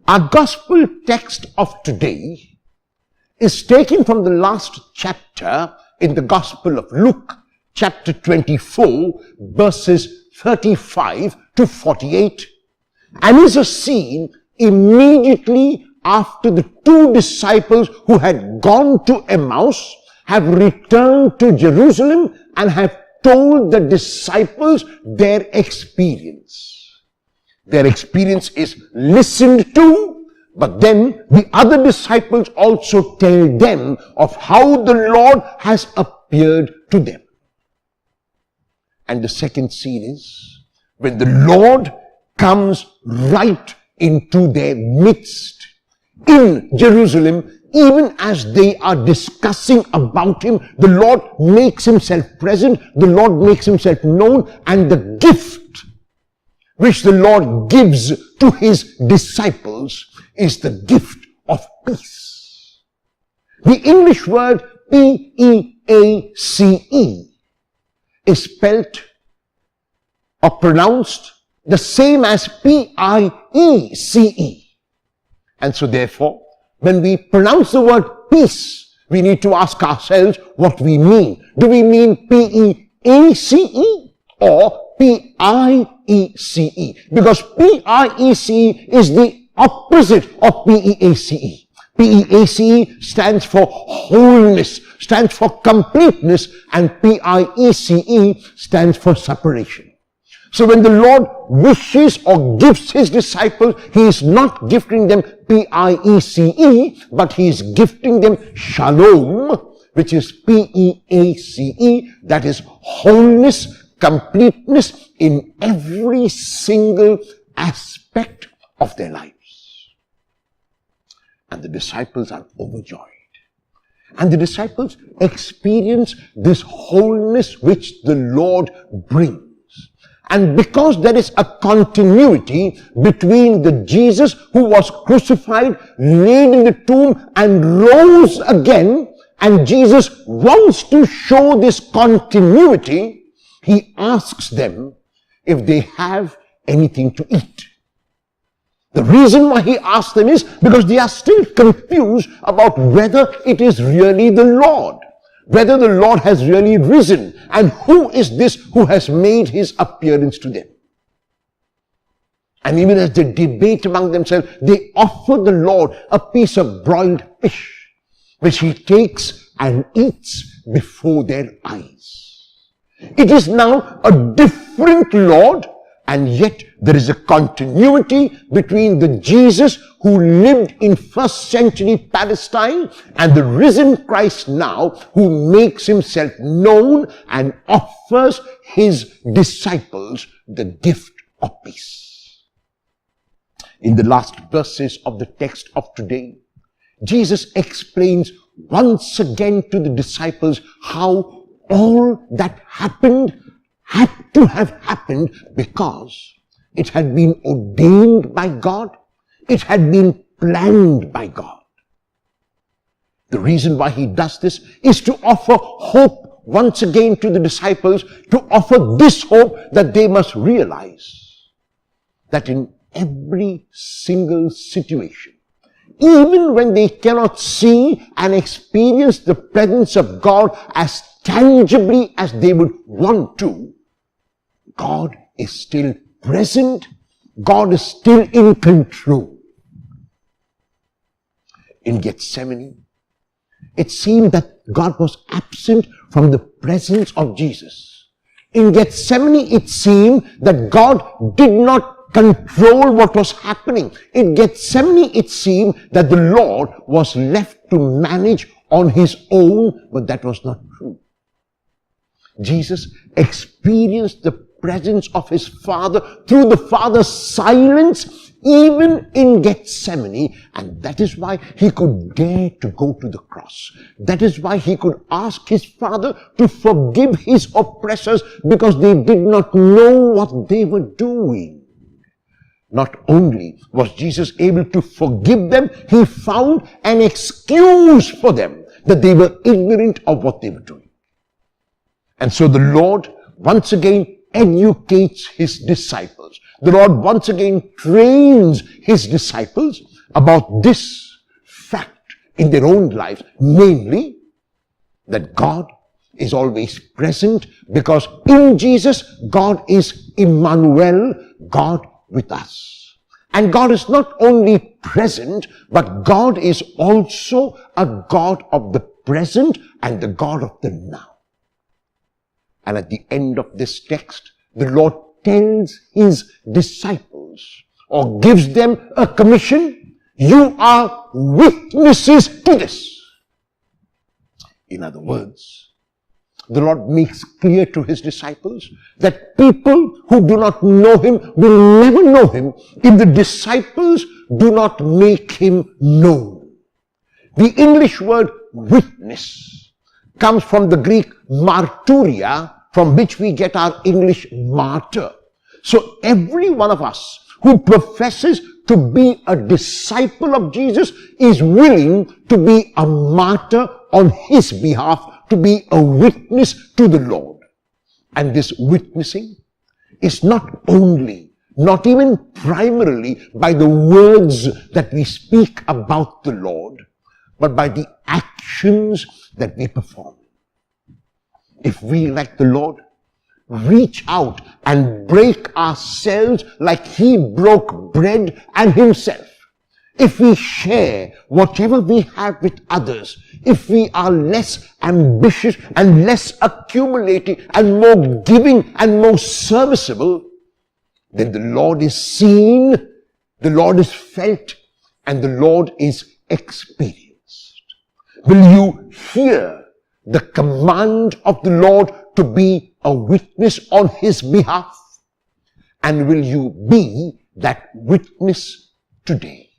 Our gospel text of today is taken from the last chapter in the Gospel of Luke, chapter 24, verses 35 to 48, and is a scene immediately after the two disciples who had gone to Emmaus have returned to Jerusalem and have told the disciples their experience. Their experience is listened to, but then the other disciples also tell them of how the Lord has appeared to them. And the second scene is when the Lord comes right into their midst in Jerusalem. Even as they are discussing about him, the Lord makes himself present, the Lord makes himself known, and the gift which the Lord gives to his disciples is the gift of peace. The English word P-E-A-C-E is spelt or pronounced the same as P-I-E-C-E. And so therefore, when we pronounce the word peace, we need to ask ourselves what we mean. Do we mean P-E-A-C-E or P-I-E-C-E? Because P-I-E-C-E is the opposite of P-E-A-C-E. P-E-A-C-E stands for wholeness, stands for completeness, and P-I-E-C-E stands for separation. So when the Lord wishes or gives his disciples, he is not gifting them P-I-E-C-E, but he is gifting them shalom, which is P-E-A-C-E, that is wholeness, completeness in every single aspect of their lives. And the disciples are overjoyed. And the disciples experience this wholeness which the Lord brings. And because there is a continuity between the Jesus who was crucified, laid in the tomb, and rose again, and Jesus wants to show this continuity, he asks them if they have anything to eat. The reason why he asks them is because they are still confused about whether it is really the Lord, whether the Lord has really risen, and who is this who has made his appearance to them. And even as they debate among themselves, they offer the Lord a piece of broiled fish, which he takes and eats before their eyes. It is now a different Lord, and yet there is a continuity between the Jesus who lived in first century Palestine and the risen Christ now who makes himself known and offers his disciples the gift of peace. In the last verses of the text of today, Jesus explains once again to the disciples how all that happened had to have happened because it had been ordained by God. It had been planned by God. The reason why he does this is to offer hope once again to the disciples, to offer this hope that they must realize that in every single situation, even when they cannot see and experience the presence of God as tangibly as they would want to, God is still present. God is still in control. In Gethsemane, it seemed that God was absent from the presence of Jesus. In Gethsemane, it seemed that God did not control what was happening. In Gethsemane, it seemed that the Lord was left to manage on his own, but that was not true. Jesus experienced the presence of his Father through the Father's silence even in Gethsemane, and that is why he could dare to go to the cross. That is why he could ask his Father to forgive his oppressors because they did not know what they were doing. Not only was Jesus able to forgive them, he found an excuse for them that they were ignorant of what they were doing. And so the Lord once again educates his disciples. The Lord once again trains his disciples about this fact in their own lives, namely that God is always present, because in Jesus, God is Emmanuel, God with us. And God is not only present, but God is also a God of the present and the God of the now. And at the end of this text, the Lord tells his disciples, or gives them a commission: you are witnesses to this. In other words, the Lord makes clear to his disciples that people who do not know him will never know him if the disciples do not make him known. The English word witness comes from the Greek marturia, from which we get our English martyr. So every one of us who professes to be a disciple of Jesus is willing to be a martyr on his behalf, to be a witness to the Lord. And this witnessing is not only, not even primarily, by the words that we speak about the Lord, but by the actions that we perform. If we, like the Lord, reach out and break ourselves like he broke bread and himself, if we share whatever we have with others, if we are less ambitious and less accumulating and more giving and more serviceable, then the Lord is seen, the Lord is felt, and the Lord is experienced. Will you hear the command of the Lord to be a witness on his behalf? And will you be that witness today?